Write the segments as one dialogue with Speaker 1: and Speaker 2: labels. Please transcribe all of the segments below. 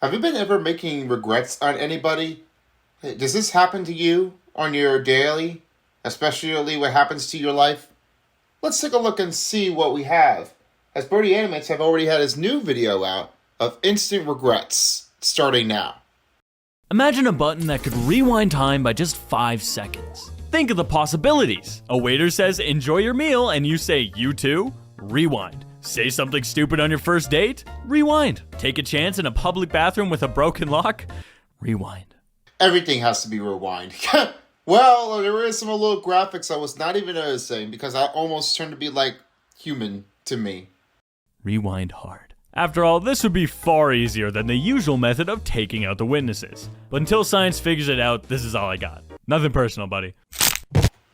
Speaker 1: Have you been ever making regrets on anybody? Does this happen to you on your daily? Especially what happens to your life? Let's take a look and see what we have. As BrodyAnimates have already had his new video out of instant regrets, starting now.
Speaker 2: Imagine a button that could rewind time by just 5 seconds. Think of the possibilities. A waiter says, "Enjoy your meal," and you say, "You too?" Rewind. Say something stupid on your first date? Rewind. Take a chance in a public bathroom with a broken lock? Rewind.
Speaker 1: Everything has to be rewind. Well, there is some little graphics I was not even noticing because I almost turned to be like human to me.
Speaker 2: Rewind hard. After all, this would be far easier than the usual method of taking out the witnesses. But until science figures it out, this is all I got. Nothing personal, buddy.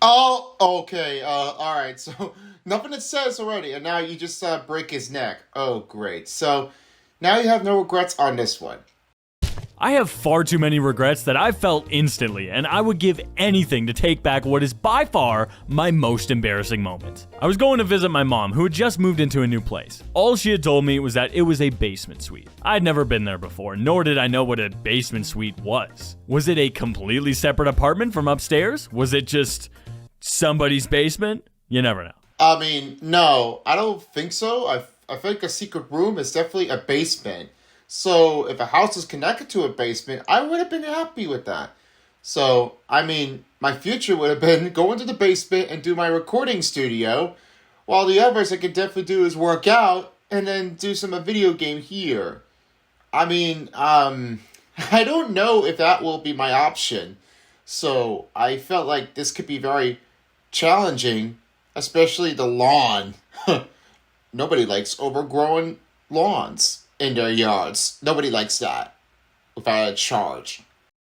Speaker 1: Oh, okay. Alright. So, nothing it says already. And now you just break his neck. Oh, great. So, now you have no regrets on this one.
Speaker 2: I have far too many regrets that I felt instantly, and I would give anything to take back what is by far my most embarrassing moment. I was going to visit my mom, who had just moved into a new place. All she had told me was that it was a basement suite. I'd never been there before, nor did I know what a basement suite was. Was it a completely separate apartment from upstairs? Was it just somebody's basement? You never know.
Speaker 1: I mean, no, I don't think so. I think a secret room is definitely a basement. So, if a house is connected to a basement, I would have been happy with that. So, I mean, my future would have been go into the basement and do my recording studio, while the others I could definitely do is work out and then do some video game here. I mean, I don't know if that will be my option. So, I felt like this could be very challenging, especially the lawn. Nobody likes overgrown lawns in their yards. Nobody likes that without a charge.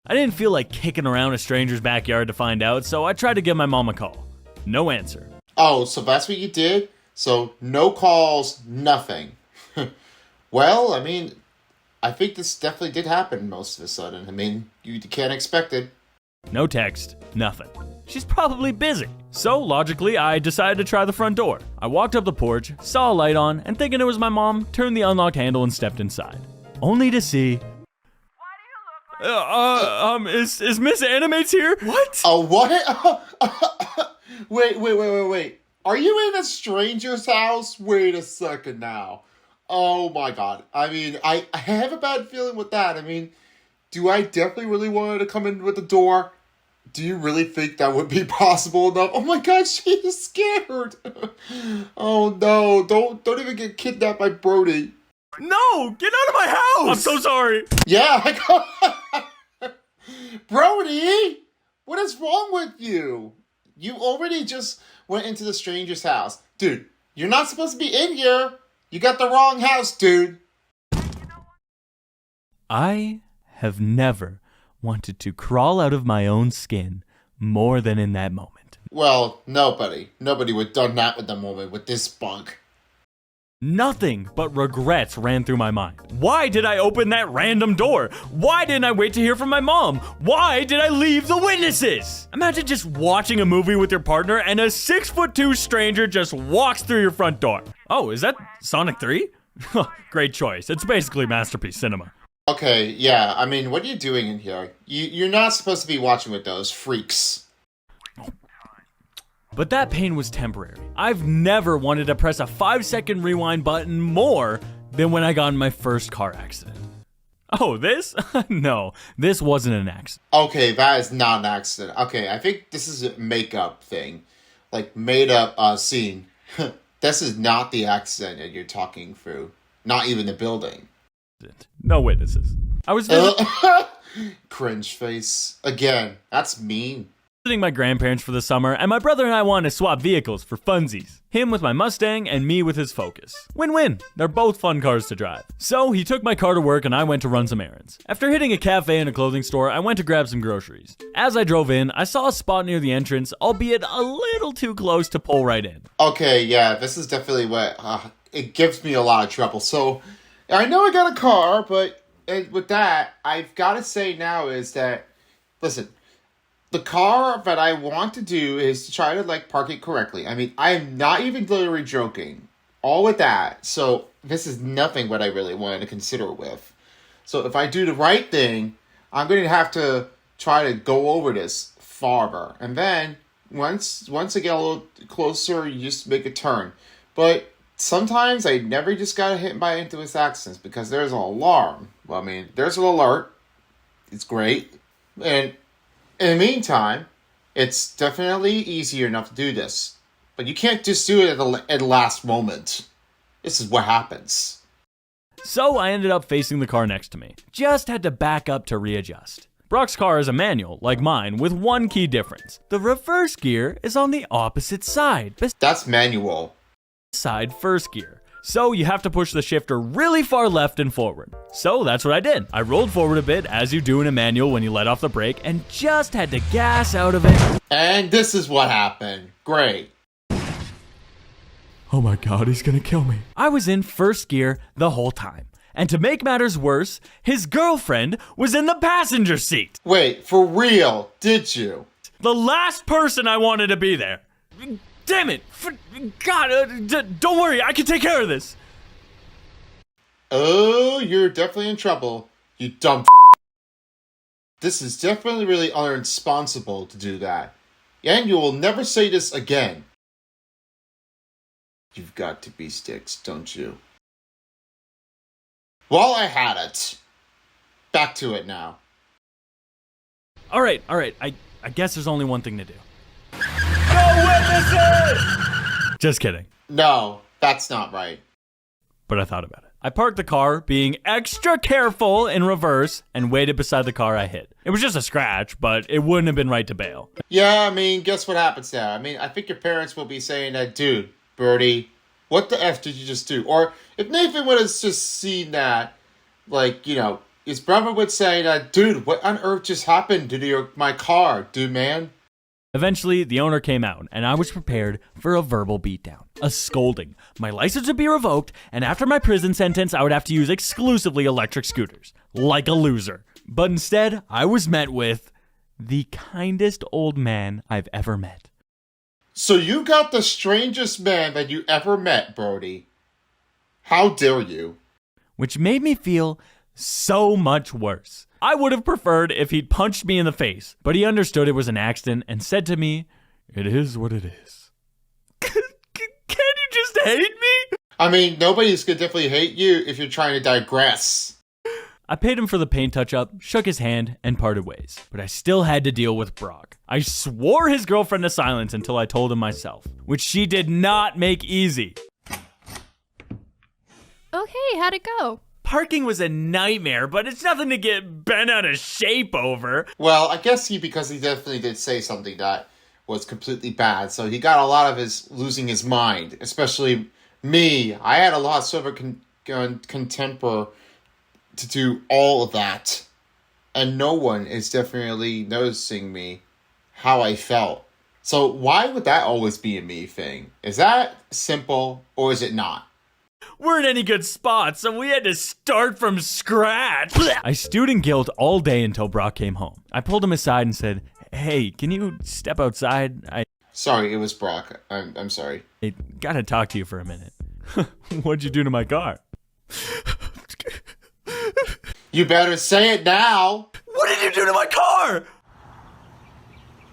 Speaker 2: I didn't feel like kicking around a stranger's backyard to find out, so I tried to give my mom a call. No answer.
Speaker 1: Oh, so that's what you did? So no calls, nothing. Well, I mean, I think this definitely did happen most of a sudden. I mean, you can't expect it.
Speaker 2: No text, nothing. She's probably busy. So logically, I decided to try the front door. I walked up the porch, saw a light on, and thinking it was my mom, turned the unlocked handle and stepped inside. Only to see... Is Miss Animates here? What?
Speaker 1: What? Wait. Are you in a stranger's house? Wait a second now. Oh my god. I mean, I have a bad feeling with that. I mean, do I definitely really want her to come in with the door? Do you really think that would be possible enough? Oh my god, she's scared. Oh no, don't even get kidnapped by Brody.
Speaker 2: No, get out of my house! I'm so sorry.
Speaker 1: Yeah, Brody, what is wrong with you? You already just went into the stranger's house. Dude, you're not supposed to be in here. You got the wrong house, dude.
Speaker 2: I have never wanted to crawl out of my own skin more than in that moment.
Speaker 1: Well, nobody would have done that with the moment with this bug.
Speaker 2: Nothing but regrets ran through my mind. Why did I open that random door? Why didn't I wait to hear from my mom? Why did I leave the witnesses? Imagine just watching a movie with your partner and a 6'2" stranger just walks through your front door. Oh, is that Sonic 3? Great choice. It's basically Masterpiece Cinema.
Speaker 1: Okay, yeah, I mean, what are you doing in here? You're not supposed to be watching with those freaks.
Speaker 2: But that pain was temporary. I've never wanted to press a 5-second rewind button more than when I got in my first car accident. Oh, this? No, this wasn't an accident.
Speaker 1: Okay, that is not an accident. Okay, I think this is a makeup thing. Like, made up scene. This is not the accident that you're talking through. Not even the building.
Speaker 2: No witnesses. I was
Speaker 1: Cringe face. Again, that's mean.
Speaker 2: Visiting my grandparents for the summer, and my brother and I wanted to swap vehicles for funsies. Him with my Mustang, and me with his Focus. Win-win. They're both fun cars to drive. So, he took my car to work and I went to run some errands. After hitting a cafe and a clothing store, I went to grab some groceries. As I drove in, I saw a spot near the entrance, albeit a little too close to pull right in.
Speaker 1: Okay, yeah, this is definitely what... it gives me a lot of trouble. So, I know I got a car, but with that, I've got to say now is that... Listen... The car that I want to do is to try to, park it correctly. I mean, I am not even literally joking. All with that. So, this is nothing what I really wanted to consider with. So if I do the right thing, I'm going to have to try to go over this farther. And then once I get a little closer, you just make a turn. But sometimes I never just got hit by into his accidents because there's an alarm. Well, I mean, there's an alert. It's great. And in the meantime, it's definitely easier enough to do this. But you can't just do it at the last moment. This is what happens.
Speaker 2: So I ended up facing the car next to me. Just had to back up to readjust. Brock's car is a manual, like mine, with one key difference. The reverse gear is on the opposite side.
Speaker 1: That's manual.
Speaker 2: Beside first gear. So you have to push the shifter really far left and forward. So that's what I did. I rolled forward a bit, as you do in a manual when you let off the brake, and just had to gas out of it.
Speaker 1: And this is what happened. Great.
Speaker 2: Oh my god, he's gonna kill me. I was in first gear the whole time. And to make matters worse, his girlfriend was in the passenger seat.
Speaker 1: Wait, for real? Did you?
Speaker 2: The last person I wanted to be there. Damn it! God, don't worry, I can take care of this.
Speaker 1: Oh, you're definitely in trouble, you dumb. This is definitely really irresponsible to do that. And you will never say this again. You've got to be sticks, don't you? Well, I had it. Back to it now.
Speaker 2: All right. I guess there's only one thing to do. No witnesses! Just kidding.
Speaker 1: No, that's not right.
Speaker 2: But I thought about it. I parked the car, being extra careful in reverse, and waited beside the car I hit. It was just a scratch, but it wouldn't have been right to bail.
Speaker 1: Yeah, I mean, guess what happens now? I mean, I think your parents will be saying that, dude, Brody, what the F did you just do? Or if Nathan would have just seen that, like, you know, his brother would say that, dude, what on earth just happened to my car, dude, man?
Speaker 2: Eventually, the owner came out, and I was prepared for a verbal beatdown, a scolding. My license would be revoked, and after my prison sentence, I would have to use exclusively electric scooters, like a loser. But instead, I was met with the kindest old man I've ever met.
Speaker 1: So you got the strangest man that you ever met, Brody. How dare you?
Speaker 2: Which made me feel so much worse. I would have preferred if he'd punched me in the face, but he understood it was an accident and said to me, "It is what it is." Can you just hate me?
Speaker 1: I mean, nobody's gonna definitely hate you if you're trying to digress.
Speaker 2: I paid him for the paint touch-up, shook his hand, and parted ways. But I still had to deal with Brock. I swore his girlfriend to silence until I told him myself, which she did not make easy.
Speaker 3: Oh, hey, how'd it go?
Speaker 2: Parking was a nightmare, but it's nothing to get bent out of shape over.
Speaker 1: Well, I guess because he definitely did say something that was completely bad, so he got a lot of his losing his mind, especially me. I had a lot of sort of contemporary to do all of that, and no one is definitely noticing me how I felt. So why would that always be a me thing? Is that simple or is it not?
Speaker 2: Weren't any good spots, so we had to start from scratch. I stewed in guilt all day until Brock came home. I pulled him aside and said, "Hey, can you step outside?
Speaker 1: Sorry, it was Brock. I'm sorry.
Speaker 2: I gotta talk to you for a minute." "What'd you do to my car?"
Speaker 1: You better say it now.
Speaker 2: "What did you do to my car?"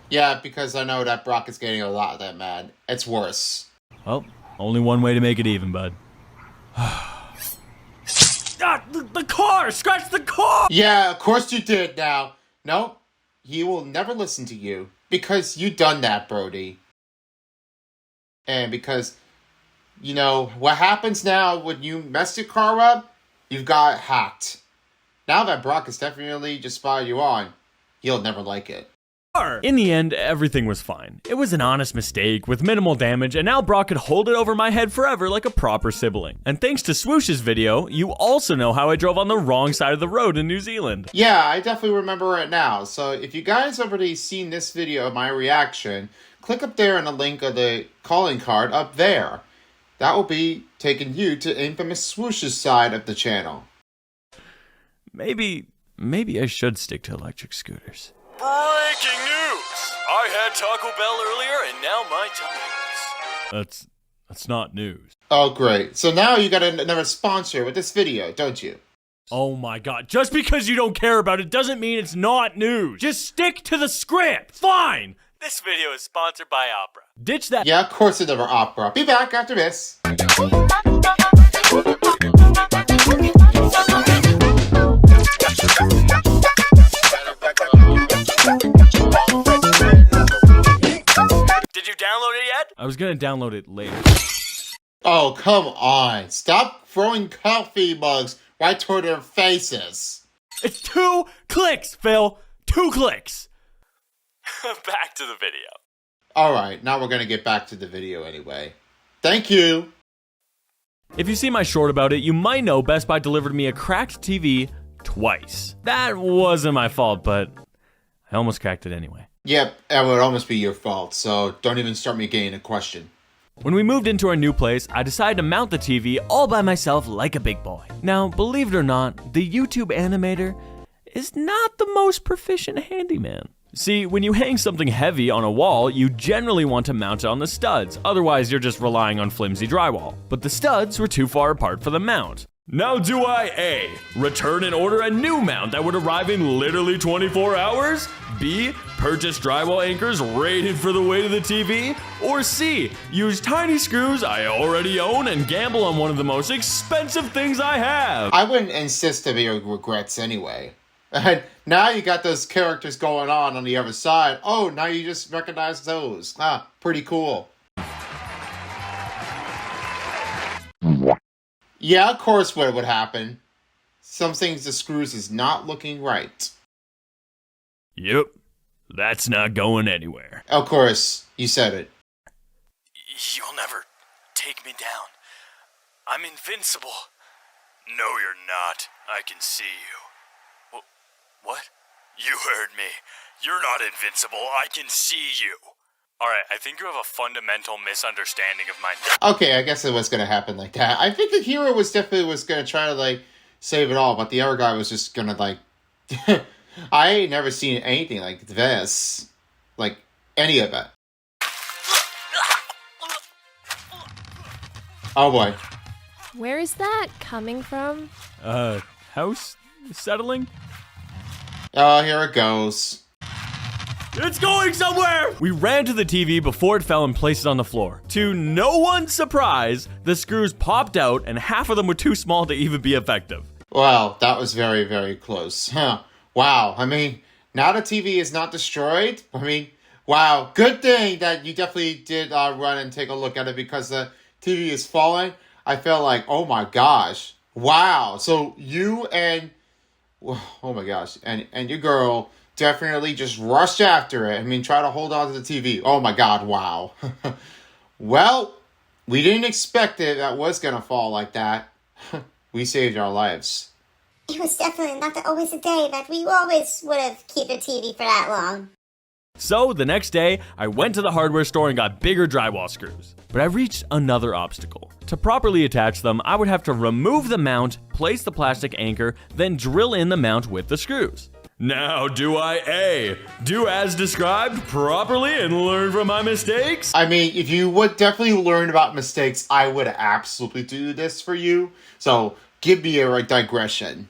Speaker 1: Yeah, because I know that Brock is getting a lot that mad. It's worse.
Speaker 2: Well, only one way to make it even, bud. The car! Scratch the car!
Speaker 1: Yeah, of course you did now. No, he will never listen to you. Because you done that, Brody. And because, you know, what happens now when you mess your car up, you've got hacked. Now that Brock has definitely just spotted you on, he'll never like it.
Speaker 2: In the end, everything was fine. It was an honest mistake with minimal damage, and now Brock could hold it over my head forever like a proper sibling. And thanks to Swoosh's video, you also know how I drove on the wrong side of the road in New Zealand.
Speaker 1: Yeah, I definitely remember it now. So if you guys already seen this video of my reaction, click up there on the link of the calling card up there. That will be taking you to infamous Swoosh's side of the channel.
Speaker 2: Maybe I should stick to electric scooters.
Speaker 4: Breaking news! I had Taco Bell earlier and now my tummy hurts.
Speaker 2: That's not news.
Speaker 1: Oh, great. So now you got another sponsor with this video, don't you?
Speaker 2: Oh my god, just because you don't care about it doesn't mean it's not news. Just stick to the script. Fine.
Speaker 4: This video is sponsored by Opera.
Speaker 2: Ditch that.
Speaker 1: Yeah, of course it's never opera. Be back after this.
Speaker 4: Did you download it yet?
Speaker 2: I was gonna download it later.
Speaker 1: Oh, come on. Stop throwing coffee mugs right toward their faces.
Speaker 2: It's 2 clicks, Phil. 2 clicks.
Speaker 4: Back to the video.
Speaker 1: Alright, now we're gonna get back to the video anyway. Thank you.
Speaker 2: If you see my short about it, you might know Best Buy delivered me a cracked TV twice. That wasn't my fault, but I almost cracked it anyway.
Speaker 1: Yep, it would almost be your fault, so don't even start me getting a question.
Speaker 2: When we moved into our new place, I decided to mount the TV all by myself like a big boy. Now, believe it or not, the YouTube animator is not the most proficient handyman. See, when you hang something heavy on a wall, you generally want to mount it on the studs, otherwise you're just relying on flimsy drywall. But the studs were too far apart for the mount. Now do I A, return and order a new mount that would arrive in literally 24 hours? B, purchase drywall anchors rated for the weight of the TV? Or C, use tiny screws I already own and gamble on one of the most expensive things I have?
Speaker 1: I wouldn't insist to be regrets anyway. And now you got those characters going on the other side. Oh, now you just recognize those. Ah, pretty cool. Yeah, of course what would happen. Some things the screws is not looking right.
Speaker 2: Yep, that's not going anywhere.
Speaker 1: Of course, you said it.
Speaker 4: You'll never take me down. I'm invincible. No, you're not. I can see you. What? You heard me. You're not invincible. I can see you. Alright, I think you have a fundamental misunderstanding of my...
Speaker 1: Okay, I guess it was going to happen like that. I think the hero was definitely going to try to, like, save it all, but the other guy was just going to, like... I ain't never seen anything like this. Like, any of it. Oh boy.
Speaker 3: Where is that coming from?
Speaker 2: House settling?
Speaker 1: Oh, here it goes.
Speaker 2: It's going somewhere! We ran to the TV before it fell and placed it on the floor. To no one's surprise, the screws popped out and half of them were too small to even be effective.
Speaker 1: Well, that was very, very close. Huh. Wow. I mean, now the TV is not destroyed. I mean, wow. Good thing that you definitely did run and take a look at it because the TV is falling. I felt like, oh my gosh. Wow. So you and... Oh my gosh. And your girl... definitely just rushed after it. I mean, try to hold on to the TV. Oh my god, wow. Well, we didn't expect it that was going to fall like that. We saved our lives.
Speaker 5: It was definitely not always a day that we always would have kept the TV for that long.
Speaker 2: So the next day, I went to the hardware store and got bigger drywall screws. But I reached another obstacle. To properly attach them, I would have to remove the mount, place the plastic anchor, then drill in the mount with the screws. Now, do I A, do as described properly and learn from my mistakes?
Speaker 1: I mean, if you would definitely learn about mistakes, I would absolutely do this for you. So, give me a digression.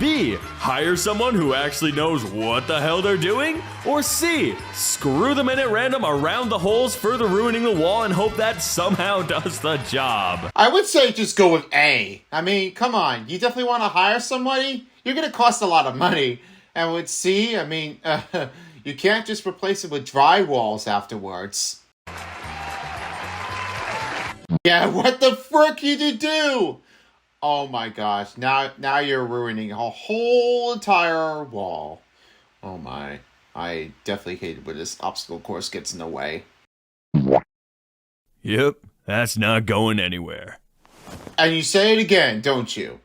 Speaker 2: B, hire someone who actually knows what the hell they're doing? Or C, screw them in at random around the holes, further ruining the wall and hope that somehow does the job?
Speaker 1: I would say just go with A. I mean, come on. You definitely want to hire somebody? You're going to cost a lot of money. And with C, I mean, you can't just replace it with drywalls afterwards. Yeah, what the frick did you do? Oh my gosh, now you're ruining a whole entire wall. Oh my, I definitely hate it when this obstacle course gets in the way.
Speaker 2: Yep, that's not going anywhere.
Speaker 1: And you say it again, don't you?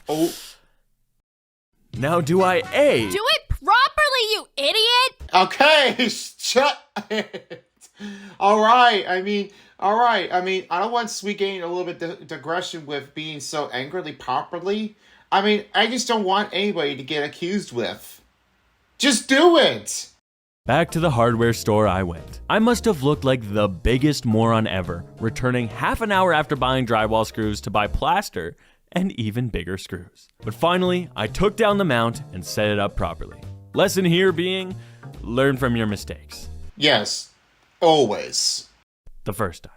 Speaker 1: Oh.
Speaker 2: Now do I A?
Speaker 3: Do it properly, you idiot!
Speaker 1: Okay, shut it. Alright, I mean, I don't want Sweet getting a little bit digression with being so angrily properly. I mean, I just don't want anybody to get accused with. Just do it!
Speaker 2: Back to the hardware store I went. I must have looked like the biggest moron ever, returning half an hour after buying drywall screws to buy plaster and even bigger screws. But finally, I took down the mount and set it up properly. Lesson here being, learn from your mistakes.
Speaker 1: Yes, always.
Speaker 2: The first time.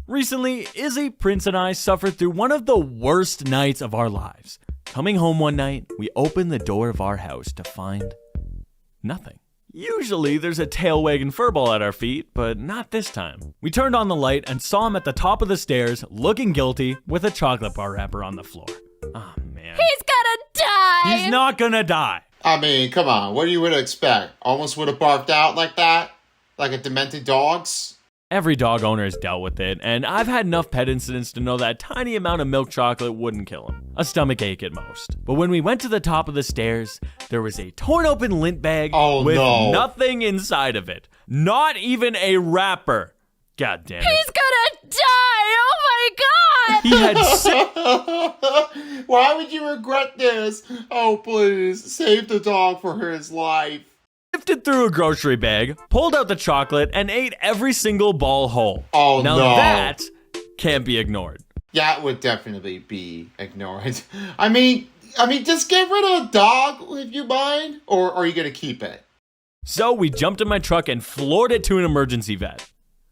Speaker 2: Recently, Izzy, Prince, and I suffered through one of the worst nights of our lives. Coming home one night, we opened the door of our house to find nothing. Usually, there's a tail wagging furball at our feet, but not this time. We turned on the light and saw him at the top of the stairs, looking guilty, with a chocolate bar wrapper on the floor. Oh, man.
Speaker 3: He's gonna die!
Speaker 2: He's not gonna die!
Speaker 1: I mean, come on, what do you would expect? Almost would have barked out like that? Like a demented dog's?
Speaker 2: Every dog owner has dealt with it, and I've had enough pet incidents to know that tiny amount of milk chocolate wouldn't kill him. A stomach ache at most. But when we went to the top of the stairs, there was a torn open lint bag with nothing inside of it. Not even a wrapper. God damn it.
Speaker 3: He's gonna die! Oh my god!
Speaker 2: He had
Speaker 1: Why would you regret this? Oh, please, save the dog for his life.
Speaker 2: sifted through a grocery bag, pulled out the chocolate, and ate every single ball whole.
Speaker 1: Oh,
Speaker 2: now
Speaker 1: no.
Speaker 2: That can't be ignored.
Speaker 1: That would definitely be ignored. I mean, just get rid of the dog if you mind, or are you gonna keep it?
Speaker 2: So we jumped in my truck and floored it to an emergency vet.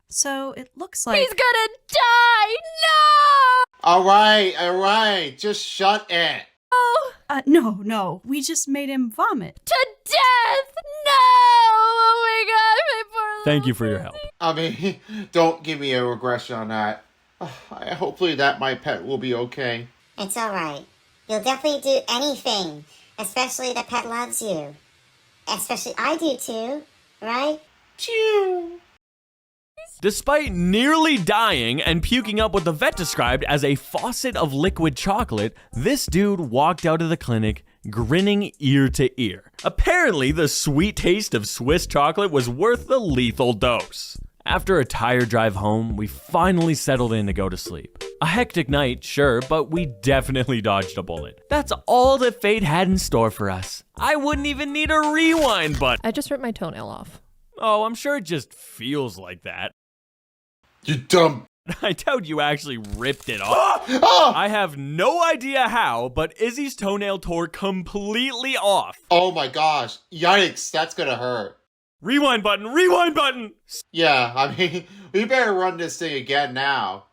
Speaker 6: So it looks like...
Speaker 3: He's gonna die! No!
Speaker 1: All right, just shut it.
Speaker 3: Oh,
Speaker 6: No, we just made him vomit.
Speaker 3: to death! No! Oh my god, my poor
Speaker 2: Thank you
Speaker 3: little
Speaker 2: for your
Speaker 3: baby.
Speaker 2: help.
Speaker 1: I mean, don't give me a regression on that. Hopefully that my pet will be okay.
Speaker 5: It's alright. You'll definitely do anything. Especially the pet loves you. Especially I do too, right?
Speaker 1: Chew.
Speaker 2: Despite nearly dying and puking up what the vet described as a faucet of liquid chocolate, this dude walked out of the clinic grinning ear to ear. Apparently, the sweet taste of Swiss chocolate was worth the lethal dose. After a tired drive home, we finally settled in to go to sleep. A hectic night, sure, but we definitely dodged a bullet. That's all that fate had in store for us. I wouldn't even need a rewind button.
Speaker 3: I just ripped my toenail off.
Speaker 2: Oh, I'm sure it just feels like that.
Speaker 1: You dumb.
Speaker 2: I doubt you actually ripped it off. I have no idea how, but Izzy's toenail tore completely off.
Speaker 1: Oh my gosh. Yikes, that's gonna hurt.
Speaker 2: Rewind button, rewind button!
Speaker 1: Yeah, I mean, we better run this thing again now.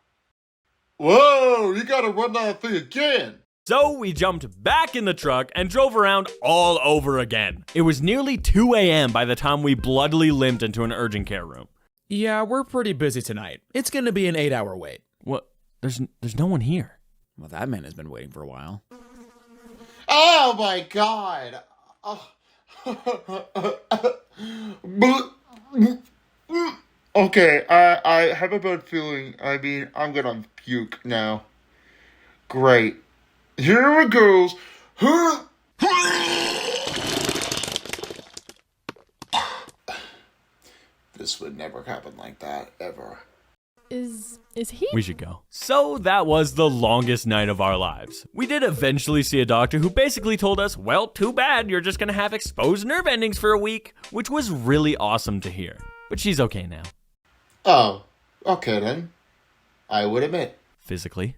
Speaker 1: Whoa, you gotta run that thing again.
Speaker 2: So we jumped back in the truck and drove around all over again. It was nearly 2 a.m. by the time we bloodily limped into an urgent care room.
Speaker 7: Yeah, we're pretty busy tonight. It's gonna be an 8-hour wait.
Speaker 2: What? There's no one here.
Speaker 7: Well, that man has been waiting for a while.
Speaker 1: Oh my god. Oh. Okay, I have a bad feeling. I mean, I'm gonna puke now. Great. Here it goes. This would never happen like that, ever.
Speaker 3: Is he?
Speaker 2: We should go. So that was the longest night of our lives. We did eventually see a doctor who basically told us, well, too bad, you're just gonna have exposed nerve endings for a week, which was really awesome to hear. But she's okay now.
Speaker 1: Oh, okay then. I would admit.
Speaker 2: Physically.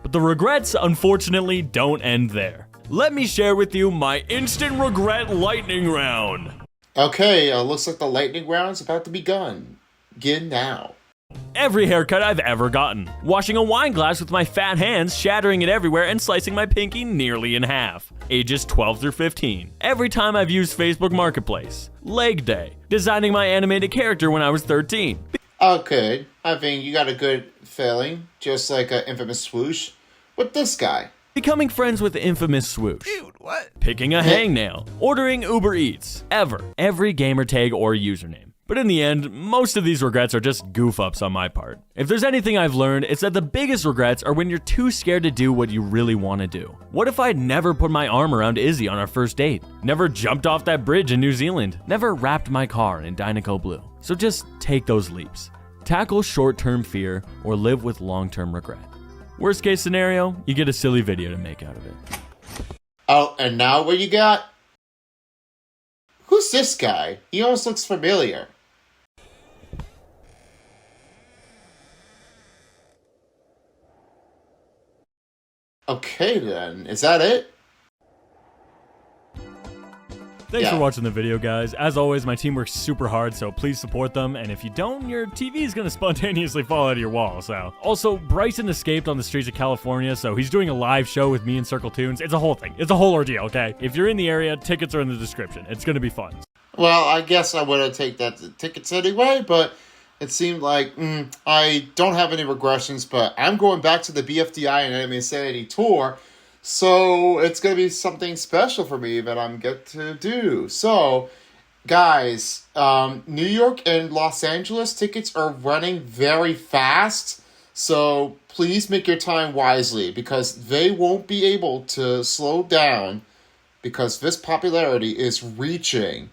Speaker 2: But the regrets, unfortunately, don't end there. Let me share with you my instant regret lightning round.
Speaker 1: Okay, looks like the lightning round's about to begin. Begin now.
Speaker 2: Every haircut I've ever gotten. Washing a wine glass with my fat hands, shattering it everywhere, and slicing my pinky nearly in half. Ages 12 through 15. Every time I've used Facebook Marketplace. Leg day. Designing my animated character when I was 13.
Speaker 1: Okay, I think you got a good feeling, just like an infamous swoosh. With this guy.
Speaker 2: Becoming friends with the infamous Swoosh.
Speaker 7: Dude, what?
Speaker 2: Picking a hangnail. Ordering Uber Eats. Every gamer tag or username. But in the end, most of these regrets are just goof-ups on my part. If there's anything I've learned, it's that the biggest regrets are when you're too scared to do what you really want to do. What if I'd never put my arm around Izzy on our first date? Never jumped off that bridge in New Zealand? Never wrapped my car in Dynaco Blue? So just take those leaps. Tackle short-term fear or live with long-term regret. Worst case scenario, you get a silly video to make out of it.
Speaker 1: Oh, and now what you got? Who's this guy? He almost looks familiar. Okay then, is that it?
Speaker 2: Thanks
Speaker 1: Yeah.
Speaker 2: for watching the video, guys. As always, my team works super hard, so please support them. And if you don't, your TV is going to spontaneously fall out of your wall. So, also, Bryson escaped on the streets of California, so he's doing a live show with me and Circle Tunes. It's a whole thing. It's a whole ordeal, okay? If you're in the area, tickets are in the description. It's going to be fun.
Speaker 1: Well, I guess I would have taken the tickets anyway, but it seemed like I don't have any regressions, but I'm going back to the BFDI and Anime Insanity tour, so it's going to be something special for me that I'm get to do. So, guys, New York and Los Angeles tickets are running very fast, so please make your time wisely, because they won't be able to slow down, because this popularity is reaching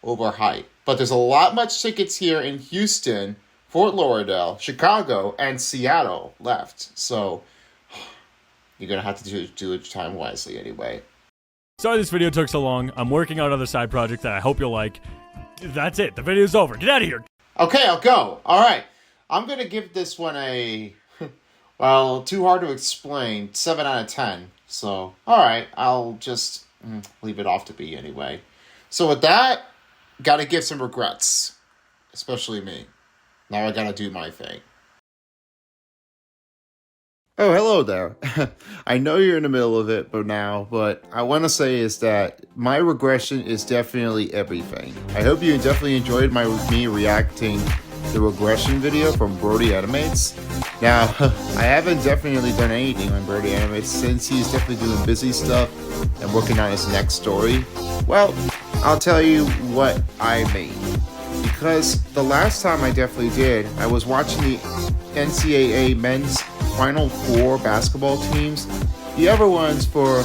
Speaker 1: overhyped. But there's a lot much tickets here in Houston, Fort Lauderdale, Chicago, and Seattle left. So you're going to have to do it time wisely anyway.
Speaker 2: Sorry this video took so long. I'm working on other side projects that I hope you'll like. That's it. The video's over. Get out of here.
Speaker 1: Okay, I'll go. All right. I'm going to give this one a, well, too hard to explain, 7 out of 10. So, all right. I'll just leave it off to be anyway. So with that, got to give some regrets. Especially me. Now I got to do my thing. Oh, hello there. I know you're in the middle of it but I want to say is that my regression is definitely everything. I hope you definitely enjoyed me reacting the regression video from BrodyAnimates. Now, I haven't definitely done anything on BrodyAnimates since he's definitely doing busy stuff and working on his next story. Well, I'll tell you what I made. Because the last time I definitely did, I was watching the NCAA men's Final Four basketball teams. The other ones for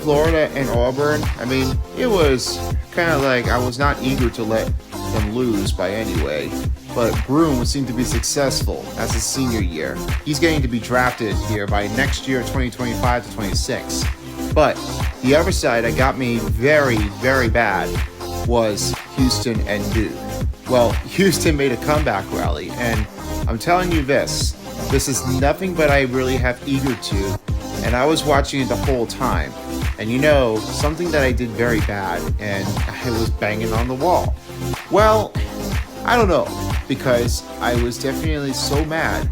Speaker 1: Florida and Auburn, I mean, it was kind of like I was not eager to let them lose by any way. But Broom seemed to be successful as his senior year. He's getting to be drafted here by next year, 2025 to 26. But the other side that got me very, very bad was Houston and Duke. Well, Houston made a comeback rally, and I'm telling you this is nothing but I really have eager to, and I was watching it the whole time. And you know, something that I did very bad, and I was banging on the wall. Well, I don't know, because I was definitely so mad.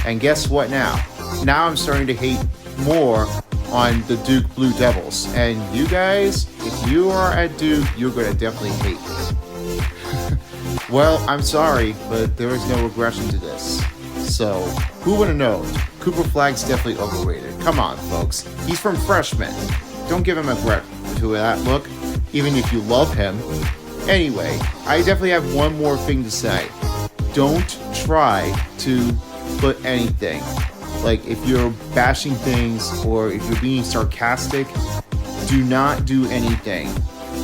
Speaker 1: And guess what now? Now I'm starting to hate more on the Duke Blue Devils. And you guys, if you are at Duke, you're going to definitely hate me. Well, I'm sorry, but there is no regression to this. So, who would have known? Cooper Flagg's definitely overrated. Come on, folks. He's from Freshman. Don't give him a regret to that look, even if you love him. Anyway, I definitely have one more thing to say. Don't try to put anything. Like, if you're bashing things or if you're being sarcastic, do not do anything.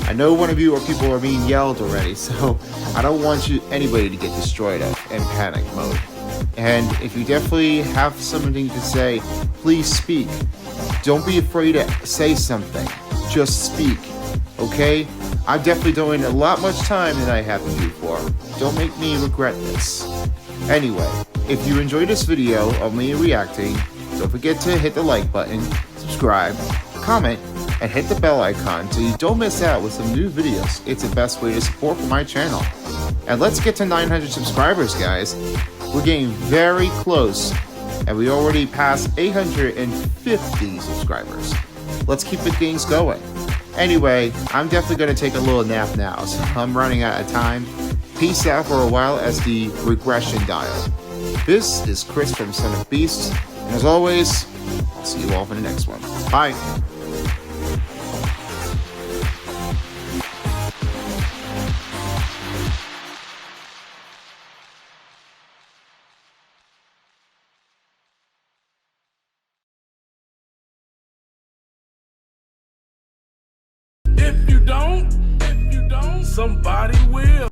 Speaker 1: I know one of you or people are being yelled already, so I don't want anybody to get destroyed in panic mode. And if you definitely have something to say, please speak. Don't be afraid to say something. Just speak, okay? I'm definitely doing a lot much time than I have to do for. Don't make me regret this. Anyway, if you enjoyed this video of me reacting, don't forget to hit the like button, subscribe, comment, and hit the bell icon so you don't miss out with some new videos. It's the best way to support for my channel. And let's get to 900 subscribers, guys. We're getting very close, and we already passed 850 subscribers. Let's keep the things going. Anyway, I'm definitely going to take a little nap now, so I'm running out of time. Peace out for a while as the regression dial. This is Chris from Son of Beast, and as always, I'll see you all for the next one. Bye.
Speaker 8: If you don't, somebody will.